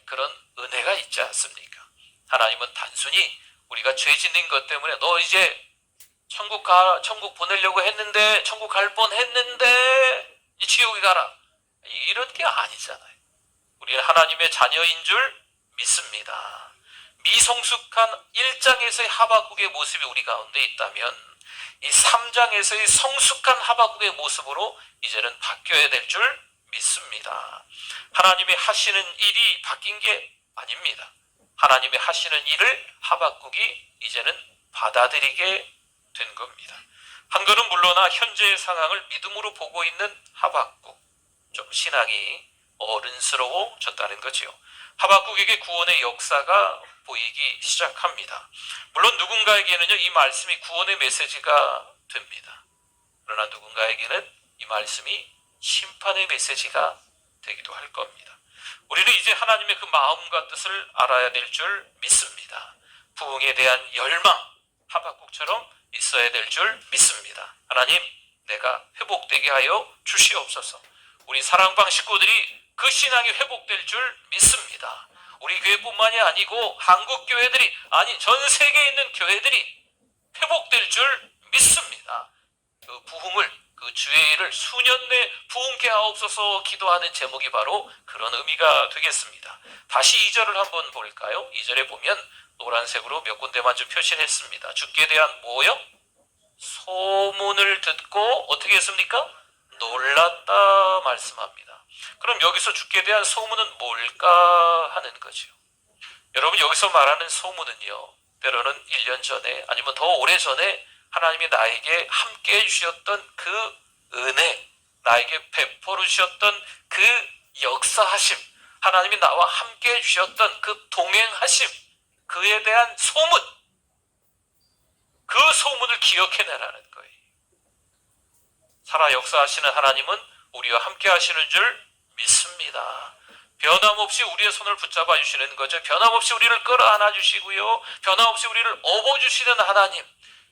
그런 은혜가 있지 않습니까? 하나님은 단순히 우리가 죄 짓는 것 때문에 너 이제 천국 보내려고 했는데, 천국 갈 뻔했는데 이 지옥에 가라, 이런 게 아니잖아요. 우리는 하나님의 자녀인 줄 믿습니다. 미성숙한 1장에서의 하박국의 모습이 우리 가운데 있다면 이 3장에서의 성숙한 하박국의 모습으로 이제는 바뀌어야 될 줄 믿습니다. 하나님이 하시는 일이 바뀐 게 아닙니다. 하나님이 하시는 일을 하박국이 이제는 받아들이게 된 겁니다. 한 걸음 물러나 현재의 상황을 믿음으로 보고 있는 하박국, 좀 신앙이 어른스러워졌다는 거지요. 하박국에게 구원의 역사가 보이기 시작합니다. 물론 누군가에게는요, 이 말씀이 구원의 메시지가 됩니다. 그러나 누군가에게는 이 말씀이 심판의 메시지가 되기도 할 겁니다. 우리는 이제 하나님의 그 마음과 뜻을 알아야 될 줄 믿습니다. 부흥에 대한 열망, 하박국처럼 있어야 될 줄 믿습니다. 하나님, 내가 회복되게 하여 주시옵소서. 우리 사랑방 식구들이 그 신앙이 회복될 줄 믿습니다. 우리 교회뿐만이 아니고 한국 교회들이, 아니 전 세계에 있는 교회들이 회복될 줄 믿습니다. 그 부흥을, 그 주의 일을 수년 내 부흥케 하옵소서 기도하는 제목이 바로 그런 의미가 되겠습니다. 다시 2절을 한번 볼까요? 2절에 보면 노란색으로 몇 군데만 좀 표시를 했습니다. 주께 대한 뭐요? 소문을 듣고 어떻게 했습니까? 놀랐다 말씀합니다. 그럼 여기서 주께 대한 소문은 뭘까 하는 거죠. 여러분, 여기서 말하는 소문은요, 때로는 1년 전에 아니면 더 오래전에 하나님이 나에게 함께 해주셨던 그 은혜, 나에게 베풀어 주셨던 그 역사하심, 하나님이 나와 함께 해주셨던 그 동행하심, 그에 대한 소문, 그 소문을 기억해내라는 거예요. 살아 역사하시는 하나님은 우리와 함께 하시는 줄 믿습니다. 변함없이 우리의 손을 붙잡아 주시는 거죠. 변함없이 우리를 끌어안아 주시고요, 변함없이 우리를 업어주시는 하나님,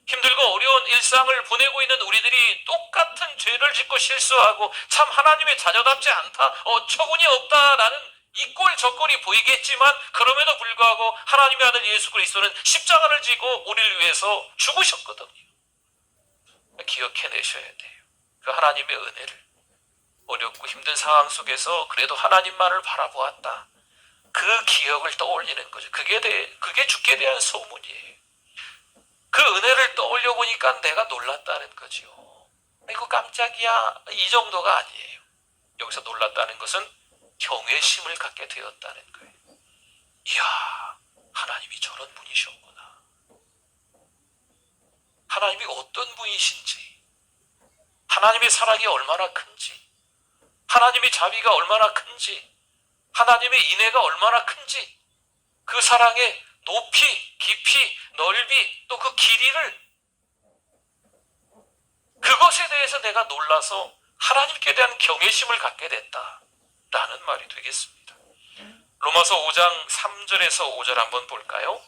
힘들고 어려운 일상을 보내고 있는 우리들이 똑같은 죄를 짓고 실수하고 참 하나님의 자녀답지 않다, 어처구니 없다라는 이 꼴 저 꼴이 보이겠지만, 그럼에도 불구하고 하나님의 아들 예수 그리스도는 십자가를 지고 우리를 위해서 죽으셨거든요. 기억해내셔야 돼요. 그 하나님의 은혜를. 어렵고 힘든 상황 속에서 그래도 하나님만을 바라보았다, 그 기억을 떠올리는 거죠. 그게 주께 대한 소문이에요. 그 은혜를 떠올려 보니까 내가 놀랐다는 거죠. 이거 깜짝이야, 이 정도가 아니에요. 여기서 놀랐다는 것은 경외심을 갖게 되었다는 거예요. 이야, 하나님이 저런 분이셨구나. 하나님이 어떤 분이신지, 하나님의 사랑이 얼마나 큰지, 하나님의 자비가 얼마나 큰지, 하나님의 인애가 얼마나 큰지, 그 사랑의 높이, 깊이, 넓이, 또 그 길이를, 그것에 대해서 내가 놀라서 하나님께 대한 경외심을 갖게 됐다라는 말이 되겠습니다. 로마서 5장 3절에서 5절 한번 볼까요?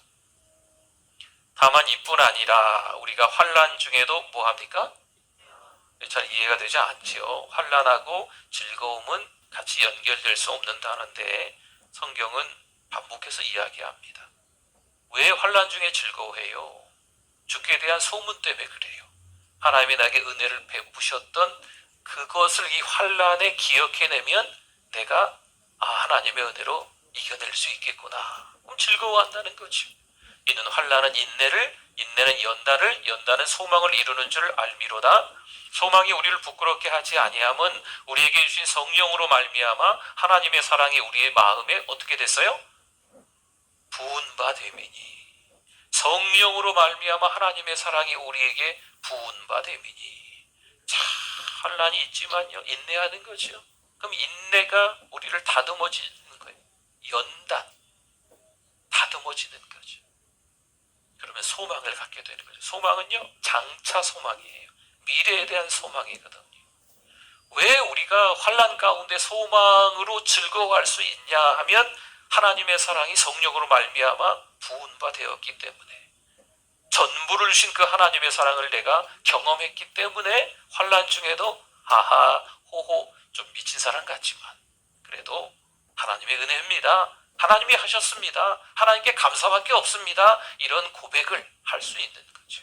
다만 이뿐 아니라 우리가 환난 중에도 뭐합니까? 잘 이해가 되지 않지요. 환난하고 즐거움은 같이 연결될 수 없는 단어인데 성경은 반복해서 이야기합니다. 왜 환난 중에 즐거워해요? 주께 대한 소문 때문에 그래요. 하나님이 나에게 은혜를 베푸셨던 그것을 이 환난에 기억해내면 내가 하나님의 은혜로 이겨낼 수 있겠구나, 그럼 즐거워한다는 거죠. 이는 환난은 인내를, 인내는 연단을, 연단은 소망을 이루는 줄 알미로다. 소망이 우리를 부끄럽게 하지 아니함은 우리에게 주신 성령으로 말미암아 하나님의 사랑이 우리의 마음에 어떻게 됐어요? 부은 바 됨이니. 성령으로 말미암아 하나님의 사랑이 우리에게 부은 바 됨이니. 자, 환난이 있지만요, 인내하는 거죠. 그럼 인내가 우리를 다듬어지는 거예요. 연단, 다듬어지는 거죠. 그러면 소망을 갖게 되는 거죠. 소망은요, 장차 소망이에요. 미래에 대한 소망이거든요. 왜 우리가 환난 가운데 소망으로 즐거워할 수 있냐 하면 하나님의 사랑이 성령으로 말미암아 부은 바 되었기 때문에, 전부를 주신 그 하나님의 사랑을 내가 경험했기 때문에 환난 중에도 하하 호호 좀 미친 사람 같지만 그래도 하나님의 은혜입니다, 하나님이 하셨습니다, 하나님께 감사밖에 없습니다, 이런 고백을 할 수 있는 거죠.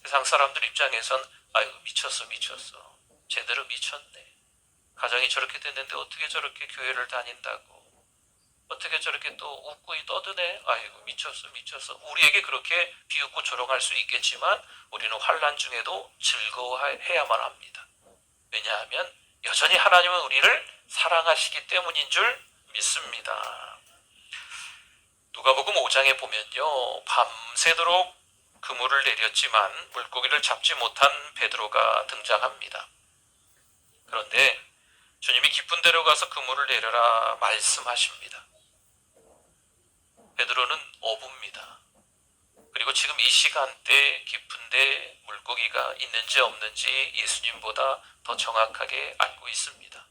세상 사람들 입장에선 아이고 미쳤어, 제대로 미쳤네, 가정이 저렇게 됐는데 어떻게 저렇게 교회를 다닌다고, 어떻게 저렇게 또 웃고 떠드네, 아이고 미쳤어. 우리에게 그렇게 비웃고 조롱할 수 있겠지만 우리는 환난 중에도 즐거워해야만 합니다. 왜냐하면 여전히 하나님은 우리를 사랑하시기 때문인 줄 믿습니다. 누가복음 5장에 보면요, 밤새도록 그물을 내렸지만 물고기를 잡지 못한 베드로가 등장합니다. 그런데 주님이 깊은 데로 가서 그물을 내려라 말씀하십니다. 베드로는 어부입니다. 그리고 지금 이 시간대 깊은데 물고기가 있는지 없는지 예수님보다 더 정확하게 알고 있습니다.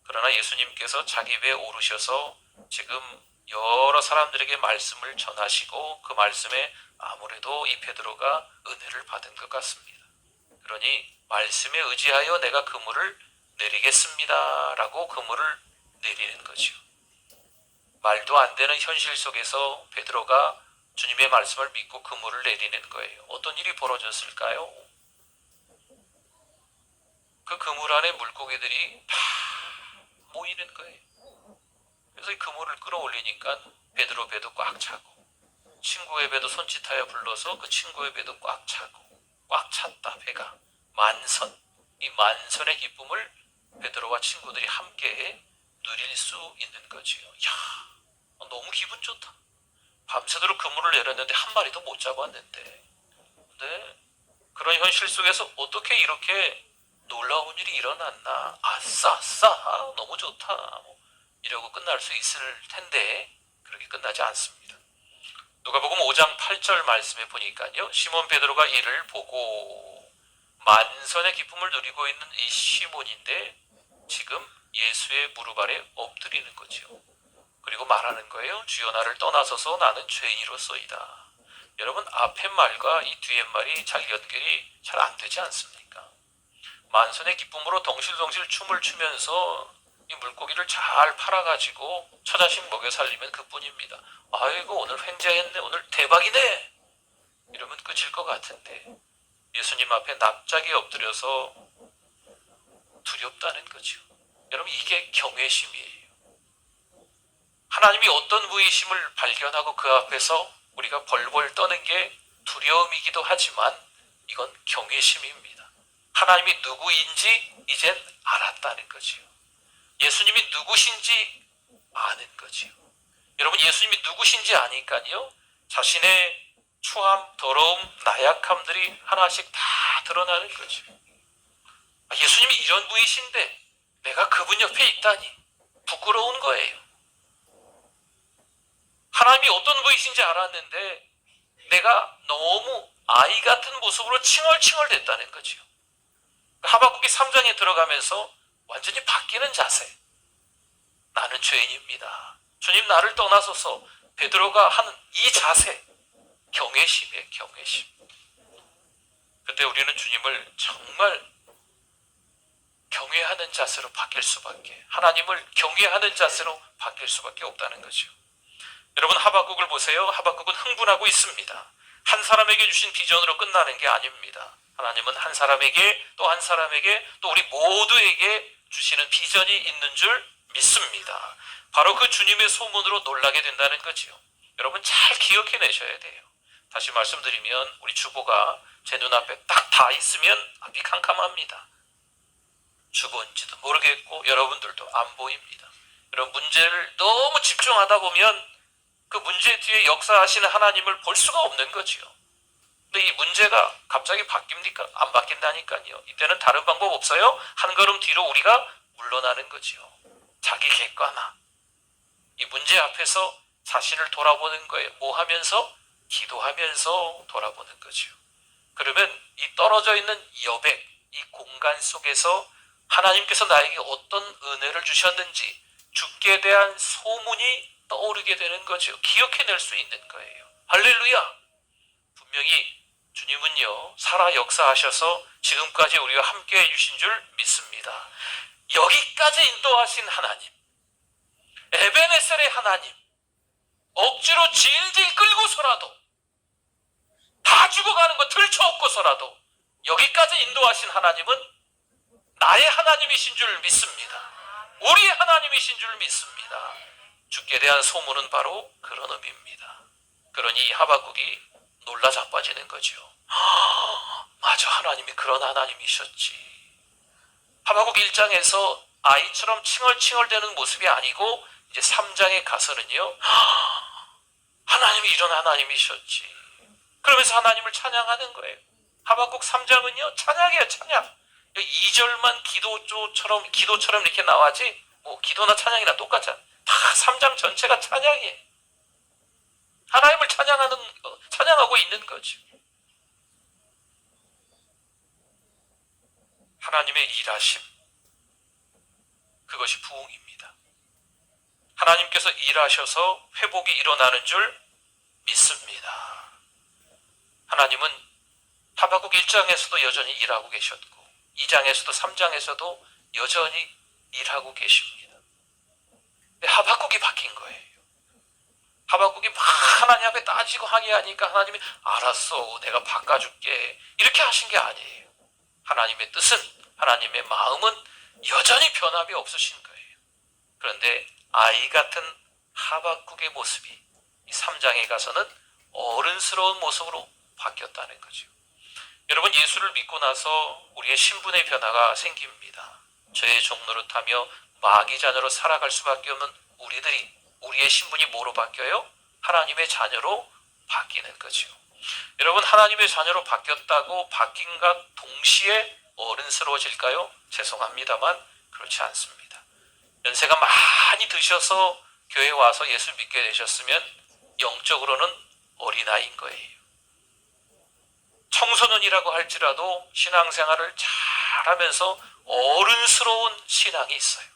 그러나 예수님께서 자기 배에 오르셔서 지금 여러 사람들에게 말씀을 전하시고 그 말씀에 아무래도 이 베드로가 은혜를 받은 것 같습니다. 그러니 말씀에 의지하여 내가 그물을 내리겠습니다 라고 그물을 내리는 거죠. 말도 안 되는 현실 속에서 베드로가 주님의 말씀을 믿고 그물을 내리는 거예요. 어떤 일이 벌어졌을까요? 그 그물 안에 물고기들이 다 모이는 거예요. 그래서 이 그물을 끌어올리니까 베드로 배도 꽉 차고 친구의 배도 손짓하여 불러서 그 친구의 배도 꽉 차고 꽉 찼다 배가 만선, 이 만선의 기쁨을 베드로와 친구들이 함께 누릴 수 있는 거지요. 야, 너무 기분 좋다. 밤새도록 그물을 내렸는데 한 마리도 못 잡았는데, 네, 그런 현실 속에서 어떻게 이렇게 놀라운 일이 일어났나? 아싸, 아싸, 너무 좋다. 이러고 끝날 수 있을 텐데 그렇게 끝나지 않습니다. 누가복음 5장 8절 말씀에 보니까요, 시몬 베드로가 이를 보고 만선의 기쁨을 누리고 있는 이 시몬인데 지금 예수의 무릎 아래 엎드리는 거죠. 그리고 말하는 거예요. 주여 나를 떠나서서 나는 죄인이로소이다. 여러분, 앞의 말과 이 뒤의 말이 잘 연결이 잘 안 되지 않습니까? 만선의 기쁨으로 덩실덩실 춤을 추면서 이 물고기를 잘 팔아가지고 처자식 먹여 살리면 그뿐입니다. 아이고 오늘 횡재했네, 오늘 대박이네, 이러면 끝일 것 같은데 예수님 앞에 납작이 엎드려서 두렵다는 거죠. 여러분, 이게 경외심이에요. 하나님이 어떤 분이심을 발견하고 그 앞에서 우리가 벌벌 떠는 게 두려움이기도 하지만 이건 경외심입니다. 하나님이 누구인지 이젠 알았다는 거지요. 예수님이 누구신지 아는 거지요. 여러분, 예수님이 누구신지 아니까요, 자신의 추함, 더러움, 나약함들이 하나씩 다 드러나는 거죠. 예수님이 이런 분이신데 내가 그분 옆에 있다니 부끄러운 거예요. 하나님이 어떤 분이신지 알았는데 내가 너무 아이 같은 모습으로 칭얼칭얼 됐다는 거죠. 하박국이 3장에 들어가면서 완전히 바뀌는 자세. 나는 죄인입니다. 주님 나를 떠나소서. 베드로가 하는 이 자세, 경외심이에요. 경외심. 그때 우리는 주님을 정말 경외하는 자세로 바뀔 수밖에, 하나님을 경외하는 자세로 바뀔 수밖에 없다는 거죠. 여러분, 하박국을 보세요. 하박국은 흥분하고 있습니다. 한 사람에게 주신 비전으로 끝나는 게 아닙니다. 하나님은 한 사람에게 또 한 사람에게 또 우리 모두에게 주시는 비전이 있는 줄 믿습니다. 바로 그 주님의 소문으로 놀라게 된다는 거지요. 여러분, 잘 기억해내셔야 돼요. 다시 말씀드리면 우리 주보가 제 눈앞에 딱 다 있으면 앞이 캄캄합니다. 주보인지도 모르겠고 여러분들도 안 보입니다. 여러분, 문제를 너무 집중하다 보면 그 문제 뒤에 역사하시는 하나님을 볼 수가 없는 거지요. 근데 이 문제가 갑자기 바뀝니까? 안 바뀐다니까요. 이때는 다른 방법 없어요. 한 걸음 뒤로 우리가 물러나는 거지요. 자기 객관화. 이 문제 앞에서 자신을 돌아보는 거예요. 뭐 하면서? 기도하면서 돌아보는 거지요. 그러면 이 떨어져 있는 여백, 이 공간 속에서 하나님께서 나에게 어떤 은혜를 주셨는지 주께 대한 소문이 떠오르게 되는 거죠. 기억해낼 수 있는 거예요. 할렐루야! 분명히 주님은요, 살아 역사하셔서 지금까지 우리와 함께 해주신 줄 믿습니다. 여기까지 인도하신 하나님, 에베네셀의 하나님, 억지로 질질 끌고서라도 다 죽어가는 거 들쳐업고서라도 여기까지 인도하신 하나님은 나의 하나님이신 줄 믿습니다. 우리의 하나님이신 줄 믿습니다. 주께 대한 소문은 바로 그런 의미입니다. 그러니 하박국이 놀라 자빠지는 거죠. 맞아, 하나님이 그런 하나님이셨지. 하박국 1장에서 아이처럼 칭얼칭얼대는 모습이 아니고 이제 3장에 가서는요, 하나님이 이런 하나님이셨지. 그러면서 하나님을 찬양하는 거예요. 하박국 3장은요 찬양이에요. 찬양. 2절만 기도처럼 이렇게 나와지 뭐 기도나 찬양이나 똑같잖아. 다 3장 전체가 찬양이에요. 하나님을 찬양하고 있는 거죠. 하나님의 일하심, 그것이 부흥입니다. 하나님께서 일하셔서 회복이 일어나는 줄 믿습니다. 하나님은 하박국 1장에서도 여전히 일하고 계셨고 2장에서도 3장에서도 여전히 일하고 계십니다. 근데 하박국이 바뀐 거예요. 하박국이 막 하나님 앞에 따지고 항의하니까 하나님이 알았어, 내가 바꿔줄게, 이렇게 하신 게 아니에요. 하나님의 뜻은, 하나님의 마음은 여전히 변함이 없으신 거예요. 그런데 아이 같은 하박국의 모습이 이 3장에 가서는 어른스러운 모습으로 바뀌었다는 거죠. 여러분, 예수를 믿고 나서 우리의 신분의 변화가 생깁니다. 저의 종노릇하며 마귀 자녀로 살아갈 수밖에 없는 우리의 신분이 뭐로 바뀌어요? 하나님의 자녀로 바뀌는 거죠. 여러분, 하나님의 자녀로 바뀌었다고 바뀐과 동시에 어른스러워질까요? 죄송합니다만 그렇지 않습니다. 연세가 많이 드셔서 교회에 와서 예수 믿게 되셨으면 영적으로는 어린아이인 거예요. 청소년이라고 할지라도 신앙생활을 잘하면서 어른스러운 신앙이 있어요.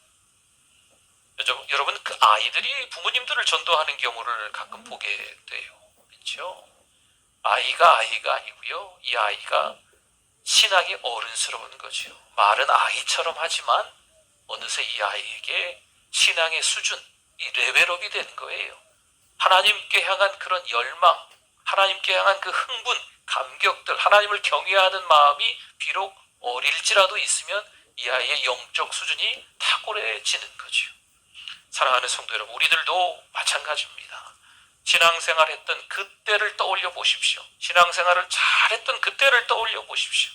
여러분, 그 아이들이 부모님들을 전도하는 경우를 가끔 보게 돼요. 그렇죠? 아이가 아니고요. 이 아이가 신앙이 어른스러운 거죠. 말은 아이처럼 하지만 어느새 이 아이에게 신앙의 수준, 이 레벨업이 되는 거예요. 하나님께 향한 그런 열망, 하나님께 향한 그 흥분, 감격들, 하나님을 경외하는 마음이 비록 어릴지라도 있으면 이 아이의 영적 수준이 탁월해지는 거죠. 사랑하는 성도 여러분, 우리들도 마찬가지입니다. 신앙생활 했던 그때를 떠올려 보십시오. 신앙생활을 잘했던 그때를 떠올려 보십시오.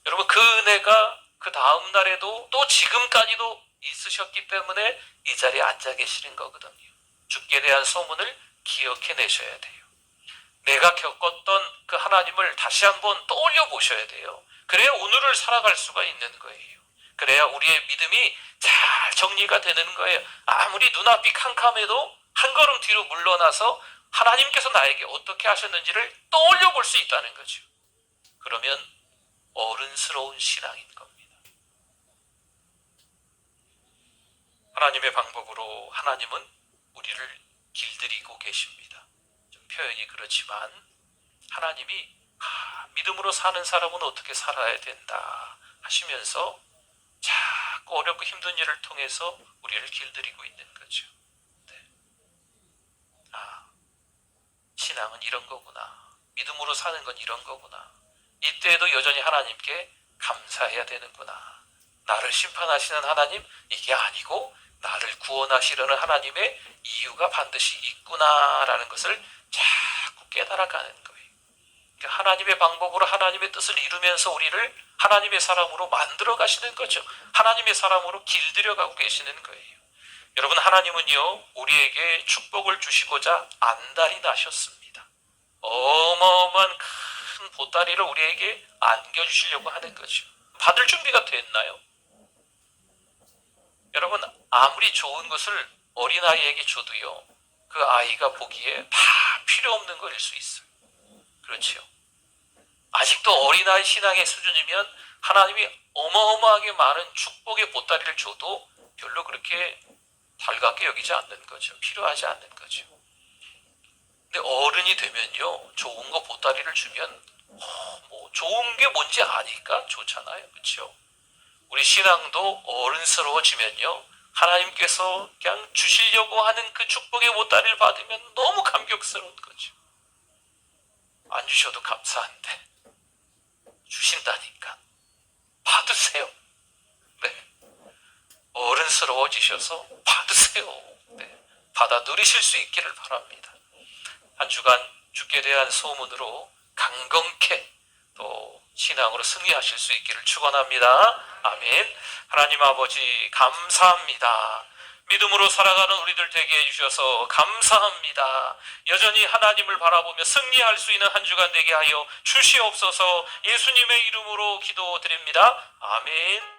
여러분, 그 은혜가 그 다음 날에도 또 지금까지도 있으셨기 때문에 이 자리에 앉아 계시는 거거든요. 주께 대한 소문을 기억해내셔야 돼요. 내가 겪었던 그 하나님을 다시 한번 떠올려 보셔야 돼요. 그래야 오늘을 살아갈 수가 있는 거예요. 그래야 우리의 믿음이 잘 정리가 되는 거예요. 아무리 눈앞이 캄캄해도 한 걸음 뒤로 물러나서 하나님께서 나에게 어떻게 하셨는지를 떠올려 볼 수 있다는 거죠. 그러면 어른스러운 신앙인 겁니다. 하나님의 방법으로 하나님은 우리를 길들이고 계십니다. 좀 표현이 그렇지만 하나님이 믿음으로 사는 사람은 어떻게 살아야 된다 하시면서 자꾸 어렵고 힘든 일을 통해서 우리를 길들이고 있는 거죠. 네. 신앙은 이런 거구나. 믿음으로 사는 건 이런 거구나. 이때에도 여전히 하나님께 감사해야 되는구나. 나를 심판하시는 하나님, 이게 아니고 나를 구원하시려는 하나님의 이유가 반드시 있구나라는 것을 자꾸 깨달아가는 거예요. 그러니까 하나님의 방법으로 하나님의 뜻을 이루면서 우리를 하나님의 사람으로 만들어 가시는 거죠. 하나님의 사람으로 길들여가고 계시는 거예요. 여러분, 하나님은요, 우리에게 축복을 주시고자 안달이 나셨습니다. 어마어마한 큰 보따리를 우리에게 안겨주시려고 하는 거죠. 받을 준비가 됐나요? 여러분, 아무리 좋은 것을 어린아이에게 줘도요, 그 아이가 보기에 다 필요 없는 것일 수 있어요. 그렇죠? 아직도 어린아이 신앙의 수준이면 하나님이 어마어마하게 많은 축복의 보따리를 줘도 별로 그렇게 달갑게 여기지 않는 거죠. 필요하지 않는 거죠. 근데 어른이 되면요, 좋은 거 보따리를 주면 좋은 게 뭔지 아니까 좋잖아요. 그렇죠? 우리 신앙도 어른스러워지면요, 하나님께서 그냥 주시려고 하는 그 축복의 보따리를 받으면 너무 감격스러운 거죠. 안 주셔도 감사한데 주신다니까 받으세요. 네. 어른스러워지셔서 받으세요. 네. 받아 누리실 수 있기를 바랍니다. 한 주간 주께 대한 소문으로 강건케 또 신앙으로 승리하실 수 있기를 축원합니다. 아멘. 하나님 아버지, 감사합니다. 믿음으로 살아가는 우리들 되게 해주셔서 감사합니다. 여전히 하나님을 바라보며 승리할 수 있는 한 주간 되게 하여 주시옵소서. 예수님의 이름으로 기도드립니다. 아멘.